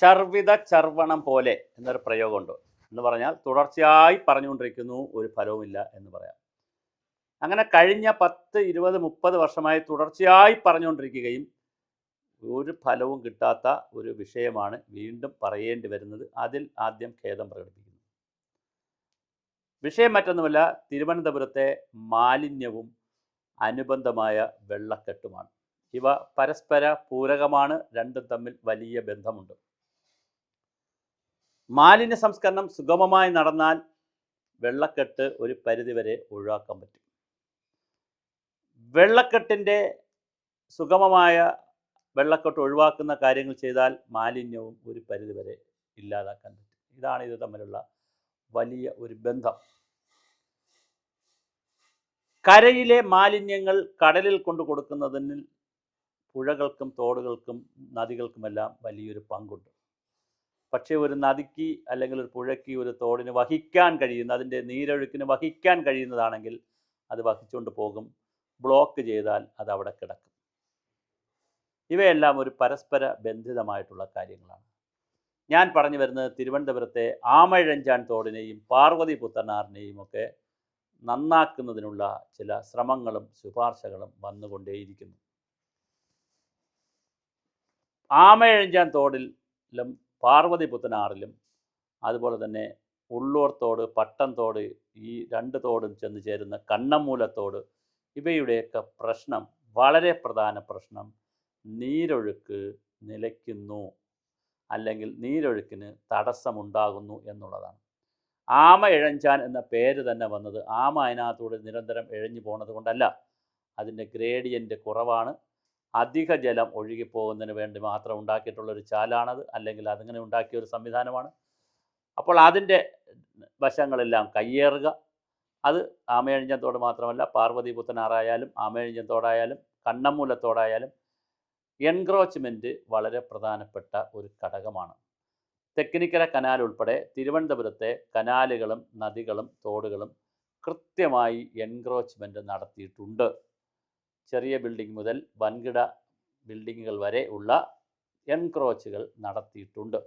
ചർവിത ചർവണം പോലെ എന്നൊരു പ്രയോഗമുണ്ട്. എന്ന് പറഞ്ഞാൽ തുടർച്ചയായി പറഞ്ഞുകൊണ്ടിരിക്കുന്നു, ഒരു ഫലവുമില്ല എന്ന് പറയാം. അങ്ങനെ കഴിഞ്ഞ 10, 20, 30 വർഷമായി തുടർച്ചയായി പറഞ്ഞുകൊണ്ടിരിക്കുകയും ഒരു ഫലവും കിട്ടാത്ത ഒരു വിഷയമാണ് വീണ്ടും പറയേണ്ടി വരുന്നത്. അതിൽ ആദ്യം ഖേദം പ്രകടിപ്പിക്കുന്നു. വിഷയം മറ്റൊന്നുമല്ല, തിരുവനന്തപുരത്തെ മാലിന്യവും അനുബന്ധമായ വെള്ളക്കെട്ടുമാണ്. ഇവ പരസ്പര പൂരകമാണ്, രണ്ടും തമ്മിൽ വലിയ ബന്ധമുണ്ട്. മാലിന്യ സംസ്കരണം സുഗമമായി നടന്നാൽ വെള്ളക്കെട്ട് ഒരു പരിധിവരെ ഒഴിവാക്കാൻ പറ്റും. വെള്ളക്കെട്ടിൻ്റെ സുഗമമായ വെള്ളക്കെട്ട് ഒഴിവാക്കുന്ന കാര്യങ്ങൾ ചെയ്താൽ മാലിന്യവും ഒരു പരിധിവരെ ഇല്ലാതാക്കാൻ പറ്റും. ഇതാണ് ഇത് തമ്മിലുള്ള വലിയ ഒരു ബന്ധം. കരയിലെ മാലിന്യങ്ങൾ കടലിൽ കൊണ്ടു കൊടുക്കുന്നതിന് പുഴകൾക്കും തോടുകൾക്കും നദികൾക്കുമെല്ലാം വലിയൊരു പങ്കുണ്ട്. പക്ഷേ ഒരു നദിക്ക് അല്ലെങ്കിൽ ഒരു പുഴയ്ക്ക് ഒരു തോടിന് വഹിക്കാൻ കഴിയുന്ന, അതിൻ്റെ നീരൊഴുക്കിന് വഹിക്കാൻ കഴിയുന്നതാണെങ്കിൽ അത് വഹിച്ചുകൊണ്ട് പോകും. ബ്ലോക്ക് ചെയ്താൽ അത് അവിടെ കിടക്കും. ഇവയെല്ലാം ഒരു പരസ്പര ബന്ധിതമായിട്ടുള്ള കാര്യങ്ങളാണ്. ഞാൻ പറഞ്ഞു വരുന്നത് തിരുവനന്തപുരത്തെ ആമഴഞ്ചാൻ തോടിനെയും പാർവതി പുത്തനാറിനെയും ഒക്കെ നന്നാക്കുന്നതിനുള്ള ചില ശ്രമങ്ങളും ശുപാർശകളും വന്നുകൊണ്ടേയിരിക്കുന്നു. ആമഴഞ്ചാൻ തോടിലും പാർവതി പുത്തനാറിലും അതുപോലെ തന്നെ ഉള്ളൂർ തോട്, പട്ടം തോട്, ഈ രണ്ട് തോടും ചെന്ന് ചേരുന്ന കണ്ണമ്മൂലത്തോട്, ഇവയുടെയൊക്കെ പ്രശ്നം, വളരെ പ്രധാന പ്രശ്നം, നീരൊഴുക്ക് നിലയ്ക്കുന്നു അല്ലെങ്കിൽ നീരൊഴുക്കിന് തടസ്സമുണ്ടാകുന്നു എന്നുള്ളതാണ്. ആമ ഇഴഞ്ചാൻ എന്ന പേര് തന്നെ വന്നത് ആമ അതിനകത്തൂടെ നിരന്തരം ഇഴഞ്ഞു പോകുന്നത് കൊണ്ടല്ല. അതിൻ്റെ ഗ്രേഡിയൻ്റ് കുറവാണ്. അധിക ജലം ഒഴുകിപ്പോകുന്നതിന് വേണ്ടി മാത്രം ഉണ്ടാക്കിയിട്ടുള്ളൊരു ചാലാണത്, അല്ലെങ്കിൽ അതിങ്ങനെ ഉണ്ടാക്കിയ ഒരു സംവിധാനമാണ്. അപ്പോൾ അതിൻ്റെ വശങ്ങളെല്ലാം കയ്യേറുക. അത് ആമയഴിഞ്ഞൻ തോട് മാത്രമല്ല, പാർവതി പുത്തനാറായാലും ആമയഴിഞ്ഞൻ തോടായാലും കണ്ണമ്മൂലത്തോടായാലും എൻക്രോച്ച്മെൻറ്റ് വളരെ പ്രധാനപ്പെട്ട ഒരു ഘടകമാണ്. തെക്കിനിക്കര കനാൽ ഉൾപ്പെടെ തിരുവനന്തപുരത്തെ കനാലുകളും നദികളും തോടുകളും കൃത്യമായി എൻക്രോച്ച്മെൻറ്റ് നടത്തിയിട്ടുണ്ട്. ചെറിയ ബിൽഡിംഗ് മുതൽ വൻകിട ബിൽഡിങ്ങുകൾ വരെ ഉള്ള എൻക്രോച്ചുകൾ നടത്തിയിട്ടുണ്ട്.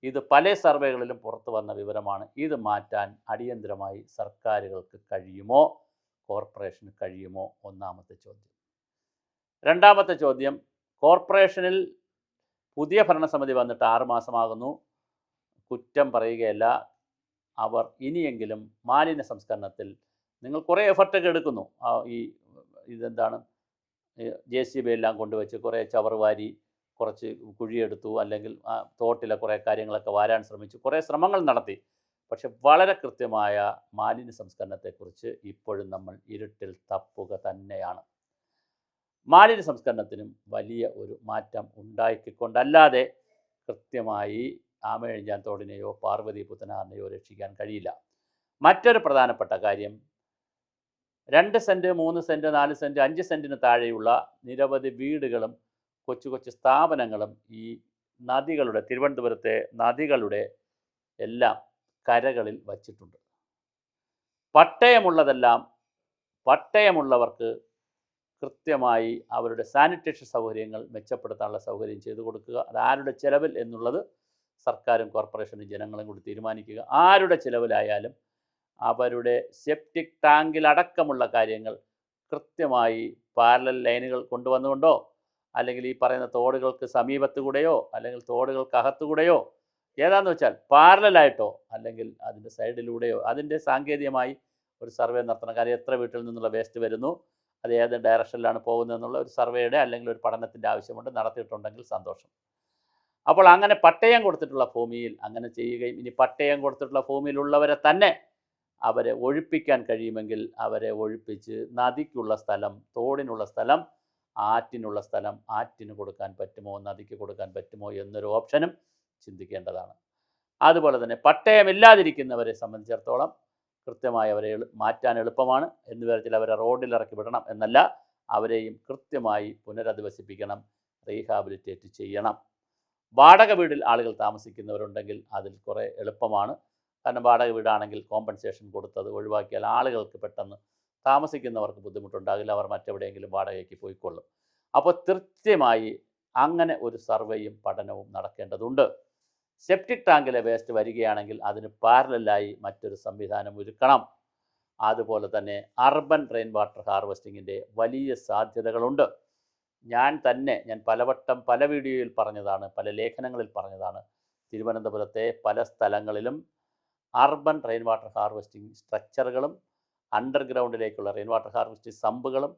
ഇത് പല സർവേകളിലും പുറത്തു വന്ന വിവരമാണ്. ഇത് മാറ്റാൻ അടിയന്തരമായി സർക്കാരുകൾക്ക് കഴിയുമോ, കോർപ്പറേഷന് കഴിയുമോ? ഒന്നാമത്തെ ചോദ്യം. രണ്ടാമത്തെ ചോദ്യം, കോർപ്പറേഷനിൽ പുതിയ ഭരണസമിതി വന്നിട്ട് 6 മാസമാകുന്നു. കുറ്റം പറയുകയല്ല, അവർ ഇനിയെങ്കിലും മാലിന്യ സംസ്കരണത്തിൽ നിങ്ങൾ കുറേ എഫർട്ടൊക്കെ എടുക്കുന്നു. ഇതെന്താണ്, JCB എല്ലാം കൊണ്ടുവച്ച് കുറേ ചവറുവാരി കുറച്ച് കുഴിയെടുത്തു, അല്ലെങ്കിൽ തോട്ടിലെ കുറേ കാര്യങ്ങളൊക്കെ വാരാൻ ശ്രമിച്ചു, കുറേ ശ്രമങ്ങൾ നടത്തി. പക്ഷെ വളരെ കൃത്യമായ മാലിന്യ സംസ്കരണത്തെക്കുറിച്ച് ഇപ്പോഴും നമ്മൾ ഇരുട്ടിൽ തപ്പുക തന്നെയാണ്. മാലിന്യ സംസ്കരണത്തിനും വലിയ ഒരു മാറ്റം ഉണ്ടാക്കിക്കൊണ്ടല്ലാതെ കൃത്യമായി ആമയഴിഞ്ഞാൻ തോടിനെയോ പാർവതി പുത്തനാറിനെയോ രക്ഷിക്കാൻ കഴിയില്ല. മറ്റൊരു പ്രധാനപ്പെട്ട കാര്യം, 2 സെൻറ്റ് 3 സെൻറ്റ് 4 സെൻറ്റ് 5 സെൻറ്റിന് താഴെയുള്ള നിരവധി വീടുകളും കൊച്ചു കൊച്ചു സ്ഥാപനങ്ങളും ഈ നദികളുടെ, തിരുവനന്തപുരത്തെ നദികളുടെ എല്ലാം കരകളിൽ വച്ചിട്ടുണ്ട്. പട്ടയമുള്ളതെല്ലാം പട്ടയമുള്ളവർക്ക് കൃത്യമായി അവരുടെ സാനിറ്റേഷൻ സൗകര്യങ്ങൾ മെച്ചപ്പെടുത്താനുള്ള സൗകര്യം ചെയ്തു കൊടുക്കുക. അത് ആരുടെ ചിലവിൽ എന്നുള്ളത് സർക്കാരും കോർപ്പറേഷനും ജനങ്ങളും കൂടി തീരുമാനിക്കുക. ആരുടെ ചിലവിലായാലും അവരുടെ സെപ്റ്റിക് ടാങ്കിലടക്കമുള്ള കാര്യങ്ങൾ കൃത്യമായി പാരലൽ ലൈനുകൾ കൊണ്ടുവന്നുകൊണ്ടോ, അല്ലെങ്കിൽ ഈ പറയുന്ന തോടുകൾക്ക് സമീപത്തുകൂടെയോ അല്ലെങ്കിൽ തോടുകൾക്കകത്തുകൂടെയോ, ഏതാണെന്ന് വെച്ചാൽ പാരലലായിട്ടോ അല്ലെങ്കിൽ അതിൻ്റെ സൈഡിലൂടെയോ അതിൻ്റെ സാങ്കേതികമായി ഒരു സർവേ നടത്തണം. കാര്യം എത്ര വീട്ടിൽ നിന്നുള്ള വേസ്റ്റ് വരുന്നു, അത് ഏത് ഡയറക്ഷനിലാണ് പോകുന്നതെന്നുള്ള ഒരു സർവേയുടെ അല്ലെങ്കിൽ ഒരു പഠനത്തിൻ്റെ ആവശ്യമുണ്ട്. നടത്തിയിട്ടുണ്ടെങ്കിൽ സന്തോഷം. അപ്പോൾ അങ്ങനെ പട്ടയം കൊടുത്തിട്ടുള്ള ഭൂമിയിൽ അങ്ങനെ ചെയ്യുകയും, ഇനി പട്ടയം കൊടുത്തിട്ടുള്ള ഭൂമിയിലുള്ളവരെ തന്നെ അവരെ ഒഴിപ്പിക്കാൻ കഴിയുമെങ്കിൽ അവരെ ഒഴിപ്പിച്ച് നദിക്കുള്ള സ്ഥലം, തോടിനുള്ള സ്ഥലം, ആറ്റിനുള്ള സ്ഥലം ആറ്റിന് കൊടുക്കാൻ പറ്റുമോ, നദിക്ക് കൊടുക്കാൻ പറ്റുമോ എന്നൊരു ഓപ്ഷനും ചിന്തിക്കേണ്ടതാണ്. അതുപോലെ തന്നെ പട്ടയമില്ലാതിരിക്കുന്നവരെ സംബന്ധിച്ചിടത്തോളം കൃത്യമായി അവരെ മാറ്റാൻ എളുപ്പമാണ്. എന്ന് വിധത്തിൽ അവരെ റോഡിലിറക്കി വിടണം എന്നല്ല, അവരെയും കൃത്യമായി പുനരധിവസിപ്പിക്കണം, റീഹാബിലിറ്റേറ്റ് ചെയ്യണം. വാടക വീടിൽ ആളുകൾ താമസിക്കുന്നവരുണ്ടെങ്കിൽ അതിൽ കുറേ എളുപ്പമാണ്. കാരണം വാടക വീടാണെങ്കിൽ കോമ്പൻസേഷൻ കൊടുത്തത് ഒഴിവാക്കിയാൽ ആളുകൾക്ക് പെട്ടെന്ന് താമസിക്കുന്നവർക്ക് ബുദ്ധിമുട്ടുണ്ടാകില്ല, അവർ മറ്റെവിടെയെങ്കിലും വാടകയ്ക്ക് പോയിക്കൊള്ളും. അപ്പോൾ കൃത്യമായി അങ്ങനെ ഒരു സർവേയും പഠനവും നടക്കേണ്ടതുണ്ട്. സെപ്റ്റിക് ടാങ്കിലെ വേസ്റ്റ് വരികയാണെങ്കിൽ അതിന് പാരലായി മറ്റൊരു സംവിധാനം ഒരുക്കണം. അതുപോലെ തന്നെ അർബൻ റെയിൻ വാട്ടർ ഹാർവെസ്റ്റിങ്ങിൻ്റെ വലിയ സാധ്യതകളുണ്ട്. ഞാൻ പലവട്ടം പല വീഡിയോയിൽ പറഞ്ഞതാണ്, പല ലേഖനങ്ങളിൽ പറഞ്ഞതാണ്. തിരുവനന്തപുരത്തെ പല സ്ഥലങ്ങളിലും അർബൻ റെയിൻ വാട്ടർ ഹാർവെസ്റ്റിംഗ് സ്ട്രക്ചറുകളും അണ്ടർഗ്രൗണ്ടിലേക്കുള്ള റെയിൻ വാട്ടർ ഹാർവെസ്റ്റിംഗ് സമ്പുകളും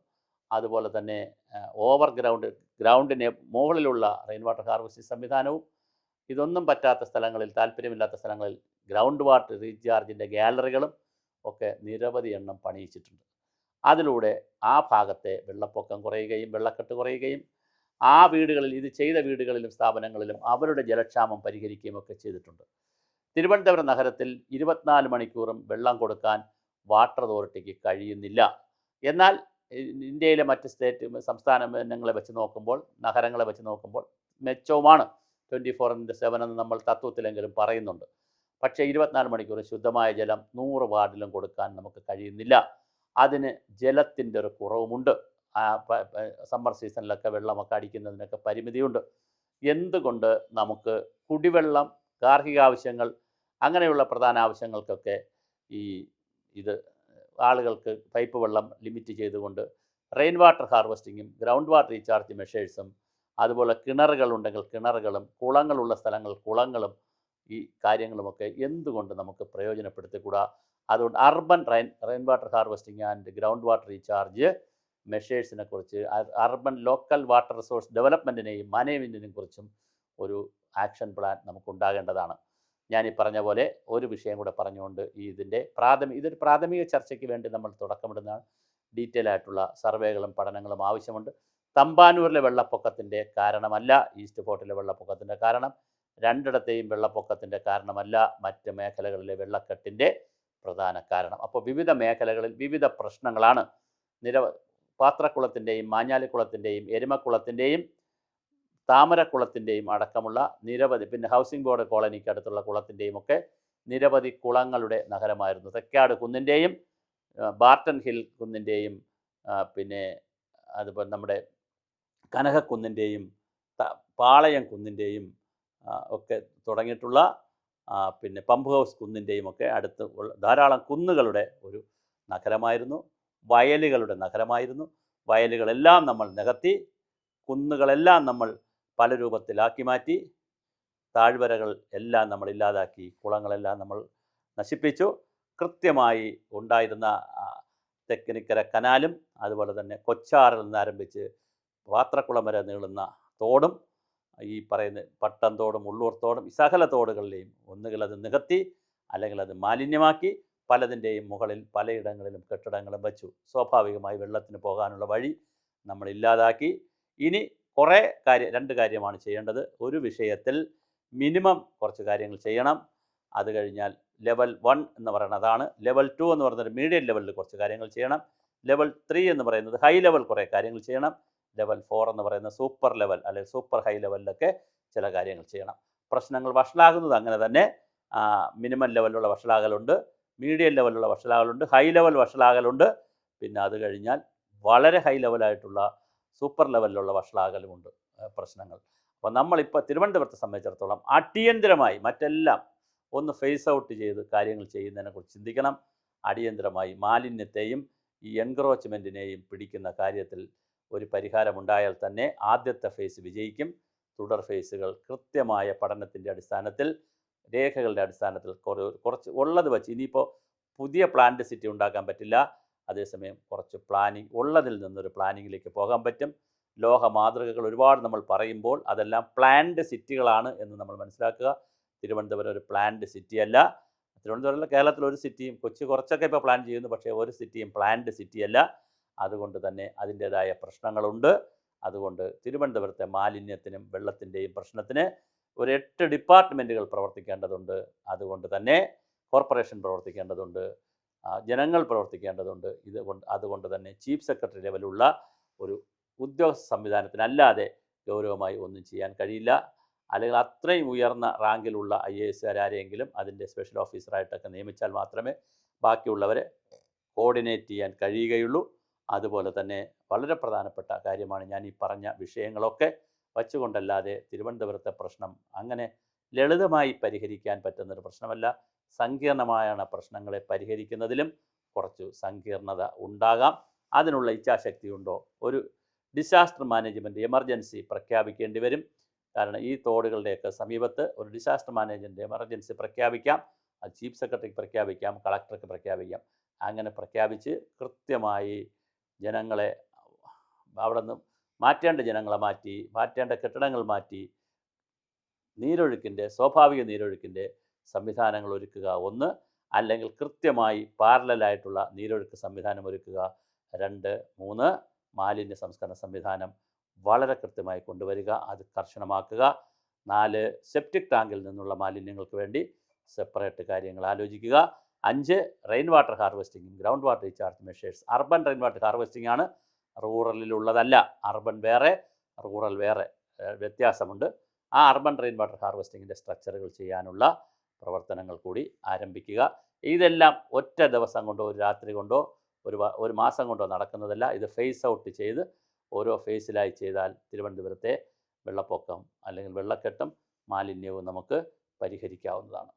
അതുപോലെ തന്നെ ഗ്രൗണ്ടിന് മുകളിലുള്ള റെയിൻ വാട്ടർ ഹാർവെസ്റ്റിംഗ് സംവിധാനവും, ഇതൊന്നും പറ്റാത്ത സ്ഥലങ്ങളിൽ, താല്പര്യമില്ലാത്ത സ്ഥലങ്ങളിൽ ഗ്രൗണ്ട് വാട്ടർ റീചാർജിൻ്റെ ഗാലറികളും ഒക്കെ നിരവധി എണ്ണം പണിയിച്ചിട്ടുണ്ട്. അതിലൂടെ ആ ഭാഗത്തെ വെള്ളപ്പൊക്കം കുറയുകയും വെള്ളക്കെട്ട് കുറയുകയും ആ വീടുകളിൽ, ഇത് ചെയ്ത വീടുകളിലും സ്ഥാപനങ്ങളിലും അവരുടെ ജലക്ഷാമം പരിഹരിക്കുകയും ഒക്കെ ചെയ്തിട്ടുണ്ട്. തിരുവനന്തപുരം നഗരത്തിൽ 24 മണിക്കൂറും വെള്ളം കൊടുക്കാൻ വാട്ടർ അതോറിറ്റിക്ക് കഴിയുന്നില്ല. എന്നാൽ ഇന്ത്യയിലെ മറ്റ് സംസ്ഥാനങ്ങളെ വെച്ച് നോക്കുമ്പോൾ, നഗരങ്ങളെ വെച്ച് നോക്കുമ്പോൾ മെച്ചവുമാണ്. 24/7 എന്ന് നമ്മൾ തത്വത്തിലെങ്കിലും പറയുന്നുണ്ട്. പക്ഷേ 24 മണിക്കൂർ ശുദ്ധമായ ജലം 100 വാർഡിലും കൊടുക്കാൻ നമുക്ക് കഴിയുന്നില്ല. അതിന് ജലത്തിൻ്റെ ഒരു കുറവുമുണ്ട്. സമ്മർ സീസണിലൊക്കെ വെള്ളമൊക്കെ അടിക്കുന്നതിനൊക്കെ പരിമിതിയുണ്ട്. എന്തുകൊണ്ട് നമുക്ക് കുടിവെള്ളം, ഗാർഹിക ആവശ്യങ്ങൾ, അങ്ങനെയുള്ള പ്രധാന ആവശ്യങ്ങൾക്കൊക്കെ ഇത് ആളുകൾക്ക് പൈപ്പ് വെള്ളം ലിമിറ്റ് ചെയ്തുകൊണ്ട് റെയിൻ വാട്ടർ ഹാർവെസ്റ്റിങ്ങും ഗ്രൗണ്ട് വാട്ടർ റീചാർജ് മെഷേഴ്സും, അതുപോലെ കിണറുകളുണ്ടെങ്കിൽ കിണറുകളും, കുളങ്ങളുള്ള സ്ഥലങ്ങൾ കുളങ്ങളും, ഈ കാര്യങ്ങളുമൊക്കെ എന്തുകൊണ്ട് നമുക്ക് പ്രയോജനപ്പെടുത്തിക്കൂടാ? അതുകൊണ്ട് urban rain water harvesting and ground water recharge മെഷേഴ്സിനെ കുറിച്ച്, അർബൻ ലോക്കൽ വാട്ടർ റിസോഴ്സ് ഡെവലപ്മെൻറ്റിനെയും മാനേജ്മെൻറ്റിനെയും കുറിച്ചും ഒരു ആക്ഷൻ പ്ലാൻ നമുക്കുണ്ടാകേണ്ടതാണ്. ഞാനീ പറഞ്ഞ പോലെ ഒരു വിഷയം കൂടെ പറഞ്ഞുകൊണ്ട് ഇതൊരു പ്രാഥമിക ചർച്ചയ്ക്ക് വേണ്ടി നമ്മൾ തുടക്കമിടുന്നതാണ്. ഡീറ്റെയിൽ ആയിട്ടുള്ള സർവേകളും പഠനങ്ങളും ആവശ്യമുണ്ട്. തമ്പാനൂരിലെ വെള്ളപ്പൊക്കത്തിൻ്റെ കാരണമല്ല ഈസ്റ്റ് ഫോർട്ടിലെ വെള്ളപ്പൊക്കത്തിൻ്റെ കാരണം, രണ്ടിടത്തെയും വെള്ളപ്പൊക്കത്തിൻ്റെ കാരണമല്ല മറ്റ് മേഖലകളിലെ വെള്ളക്കെട്ടിൻ്റെ പ്രധാന കാരണം. അപ്പോൾ വിവിധ മേഖലകളിൽ വിവിധ പ്രശ്നങ്ങളാണ്. പാത്രക്കുളത്തിൻ്റെയും മാഞ്ഞാലിക്കുളത്തിൻ്റെയും എരുമക്കുളത്തിൻ്റെയും താമരക്കുളത്തിൻ്റെയും അടക്കമുള്ള നിരവധി, പിന്നെ ഹൗസിംഗ് ബോർഡ് കോളനിക്ക് അടുത്തുള്ള കുളത്തിൻ്റെയും ഒക്കെ നിരവധി കുളങ്ങളുടെ നഗരമായിരുന്നു. തെക്കാട് കുന്നിൻ്റെയും ബാർട്ടൺ ഹിൽ കുന്നിൻ്റെയും പിന്നെ അതുപോലെ നമ്മുടെ കനകക്കുന്നിൻ്റെയും പാളയം കുന്നിൻ്റെയും ഒക്കെ തുടങ്ങിയിട്ടുള്ള പിന്നെ പമ്പ് ഹൗസ് കുന്നിൻ്റെയും ഒക്കെ അടുത്ത് ധാരാളം കുന്നുകളുടെ ഒരു നഗരമായിരുന്നു. വയലുകളുടെ നഗരമായിരുന്നു. വയലുകളെല്ലാം നമ്മൾ നികത്തി, കുന്നുകളെല്ലാം നമ്മൾ പല രൂപത്തിലാക്കി മാറ്റി, താഴ്വരകൾ എല്ലാം നമ്മൾ ഇല്ലാതാക്കി, കുളങ്ങളെല്ലാം നമ്മൾ നശിപ്പിച്ചു. കൃത്യമായി ഉണ്ടായിരുന്ന തെക്കിനിക്കര കനാലും അതുപോലെ തന്നെ കൊച്ചാറിൽ നിന്ന് ആരംഭിച്ച് പാത്രക്കുളം വരെ നീളുന്ന തോടും, ഈ പറയുന്ന പട്ടം തോടും ഉള്ളൂർ തോടും, ഈ സകല തോടുകളിലെയും ഒന്നുകിൽ അത് നികത്തി അല്ലെങ്കിൽ അത് മാലിന്യമാക്കി, പലതിൻ്റെയും മുകളിൽ പലയിടങ്ങളിലും കെട്ടിടങ്ങളും വച്ചു. സ്വാഭാവികമായി വെള്ളത്തിന് പോകാനുള്ള വഴി നമ്മൾ ഇല്ലാതാക്കി. ഇനി രണ്ട് കാര്യമാണ് ചെയ്യേണ്ടത്. ഒരു വിഷയത്തിൽ മിനിമം കുറച്ച് കാര്യങ്ങൾ ചെയ്യണം. അത് കഴിഞ്ഞാൽ ലെവൽ 1 എന്ന് പറയുന്നത് അതാണ്. ലെവൽ 2 എന്ന് പറയുന്നത് മീഡിയം ലെവലിൽ കുറച്ച് കാര്യങ്ങൾ ചെയ്യണം. ലെവൽ 3 എന്ന് പറയുന്നത് ഹൈ ലെവൽ കുറേ കാര്യങ്ങൾ ചെയ്യണം. ലെവൽ 4 എന്ന് പറയുന്നത് സൂപ്പർ ലെവൽ അല്ലെങ്കിൽ സൂപ്പർ ഹൈ ലെവലിലൊക്കെ ചില കാര്യങ്ങൾ ചെയ്യണം. പ്രശ്നങ്ങൾ വഷളാകുന്നത് അങ്ങനെ തന്നെ. മിനിമം ലെവലിലുള്ള വഷളാകലുണ്ട്, മീഡിയം ലെവലിലുള്ള വഷളാകലുണ്ട്, ഹൈ ലെവൽ വഷളാകലുണ്ട്. പിന്നെ അത് കഴിഞ്ഞാൽ വളരെ ഹൈ ലെവലായിട്ടുള്ള സൂപ്പർ ലെവലിലുള്ള വഷളാകലുമുണ്ട് പ്രശ്നങ്ങൾ. അപ്പോൾ നമ്മളിപ്പോൾ തിരുവനന്തപുരത്തെ സംബന്ധിച്ചിടത്തോളം അടിയന്തരമായി മറ്റെല്ലാം ഒന്ന് ഫേസ് ഔട്ട് ചെയ്ത് കാര്യങ്ങൾ ചെയ്യുന്നതിനെക്കുറിച്ച് ചിന്തിക്കണം. അടിയന്തരമായി മാലിന്യത്തെയും ഈ എൻക്രോച്ച്മെൻറ്റിനെയും പിടിക്കുന്ന കാര്യത്തിൽ ഒരു പരിഹാരമുണ്ടായാൽ തന്നെ ആദ്യത്തെ ഫേസ് വിജയിക്കും. തുടർ ഫേസുകൾ കൃത്യമായ പഠനത്തിൻ്റെ അടിസ്ഥാനത്തിൽ, രേഖകളുടെ അടിസ്ഥാനത്തിൽ കുറച്ച് ഉള്ളത് വച്ച്, ഇനിയിപ്പോൾ പുതിയ പ്ലാന്റ് സിറ്റി ഉണ്ടാക്കാൻ പറ്റില്ല, അതേസമയം കുറച്ച് പ്ലാനിങ് ഉള്ളതിൽ നിന്നൊരു പ്ലാനിങ്ങിലേക്ക് പോകാൻ പറ്റും. ലോക മാതൃകകൾ ഒരുപാട് നമ്മൾ പറയുമ്പോൾ അതെല്ലാം പ്ലാൻഡ് സിറ്റികളാണ് എന്ന് നമ്മൾ മനസ്സിലാക്കുക. തിരുവനന്തപുരം ഒരു പ്ലാൻഡ് സിറ്റിയല്ല. തിരുവനന്തപുരത്തിലെ കേരളത്തിലൊരു സിറ്റിയും, കൊച്ചി കുറച്ചൊക്കെ ഇപ്പോൾ പ്ലാൻ ചെയ്യുന്നു, പക്ഷേ ഒരു സിറ്റിയും പ്ലാൻഡ് സിറ്റിയല്ല. അതുകൊണ്ട് തന്നെ അതിൻ്റേതായ പ്രശ്നങ്ങളുണ്ട്. അതുകൊണ്ട് തിരുവനന്തപുരത്തെ മാലിന്യത്തിനും വെള്ളത്തിൻ്റെയും പ്രശ്നത്തിന് ഒരു 8 ഡിപ്പാർട്ട്മെൻറ്റുകൾ പ്രവർത്തിക്കേണ്ടതുണ്ട്. അതുകൊണ്ട് തന്നെ കോർപ്പറേഷൻ പ്രവർത്തിക്കേണ്ടതുണ്ട്, ജനങ്ങൾ പ്രവർത്തിക്കേണ്ടതുണ്ട്. അതുകൊണ്ട് തന്നെ ചീഫ് സെക്രട്ടറി ലെവലുള്ള ഒരു ഉദ്യോഗസ്ഥ സംവിധാനത്തിനല്ലാതെ ഗൗരവമായി ഒന്നും ചെയ്യാൻ കഴിയില്ല. അല്ലെങ്കിൽ അത്രയും ഉയർന്ന റാങ്കിലുള്ള IAS ആരെങ്കിലും അതിൻ്റെ സ്പെഷ്യൽ ഓഫീസറായിട്ടൊക്കെ നിയമിച്ചാൽ മാത്രമേ ബാക്കിയുള്ളവരെ കോർഡിനേറ്റ് ചെയ്യാൻ കഴിയുകയുള്ളൂ. അതുപോലെ തന്നെ വളരെ പ്രധാനപ്പെട്ട കാര്യമാണ് ഞാൻ ഈ പറഞ്ഞ വിഷയങ്ങളൊക്കെ വച്ചുകൊണ്ടല്ലാതെ തിരുവനന്തപുരത്തെ പ്രശ്നം അങ്ങനെ ലളിതമായി പരിഹരിക്കാൻ പറ്റുന്നൊരു പ്രശ്നമല്ല. സങ്കീർണമായാണ് പ്രശ്നങ്ങളെ പരിഹരിക്കുന്നതിലും കുറച്ചു സങ്കീർണത ഉണ്ടാകാം. അതിനുള്ള ഇച്ഛാശക്തിയുണ്ടോ? ഒരു ഡിസാസ്റ്റർ മാനേജ്മെൻറ്റ് എമർജൻസി പ്രഖ്യാപിക്കേണ്ടി വരും. കാരണം ഈ തോടുകളുടെയൊക്കെ സമീപത്ത് ഒരു ഡിസാസ്റ്റർ മാനേജ്മെൻറ്റ് എമർജൻസി പ്രഖ്യാപിക്കാം. അത് ചീഫ് സെക്രട്ടറിക്ക് പ്രഖ്യാപിക്കാം, കളക്ടർക്ക് പ്രഖ്യാപിക്കാം. അങ്ങനെ പ്രഖ്യാപിച്ച് കൃത്യമായി ജനങ്ങളെ അവിടെ നിന്ന് മാറ്റേണ്ട ജനങ്ങളെ മാറ്റേണ്ട കെട്ടിടങ്ങൾ മാറ്റി സ്വാഭാവിക നീരൊഴുക്കിൻ്റെ സംവിധാനങ്ങൾ ഒരുക്കുക ഒന്ന്, അല്ലെങ്കിൽ കൃത്യമായി പാരലലായിട്ടുള്ള നീരൊഴുക്ക് സംവിധാനം ഒരുക്കുക 2, 3 മാലിന്യ സംസ്കരണ സംവിധാനം വളരെ കൃത്യമായി കൊണ്ടുവരിക, അത് കർശനമാക്കുക. 4 സെപ്റ്റിക് ടാങ്കിൽ നിന്നുള്ള മാലിന്യങ്ങൾക്ക് വേണ്ടി സെപ്പറേറ്റ് കാര്യങ്ങൾ ആലോചിക്കുക. 5 റെയിൻ വാട്ടർ ഹാർവെസ്റ്റിങ്ങും ground water recharge measures. Urban rain water harvesting ആണ്, റൂറലിലുള്ളതല്ല. അർബൻ വേറെ, റൂറൽ വേറെ വ്യത്യാസമുണ്ട്. ആ അർബൻ റെയിൻ വാട്ടർ ഹാർവെസ്റ്റിങ്ങിൻ്റെ സ്ട്രക്ചറുകൾ ചെയ്യാനുള്ള പ്രവർത്തനങ്ങൾ കൂടി ആരംഭിക്കുക. ഇതെല്ലാം ഒറ്റ ദിവസം കൊണ്ടോ ഒരു രാത്രി കൊണ്ടോ ഒരു മാസം കൊണ്ടോ നടക്കുന്നതല്ല. ഇത് ഫേസ് ഔട്ട് ചെയ്ത് ഓരോ ഫേസിലായി ചെയ്താൽ തിരുവനന്തപുരത്തെ വെള്ളപ്പൊക്കം അല്ലെങ്കിൽ വെള്ളക്കെട്ടും മാലിന്യവും നമുക്ക് പരിഹരിക്കാവുന്നതാണ്.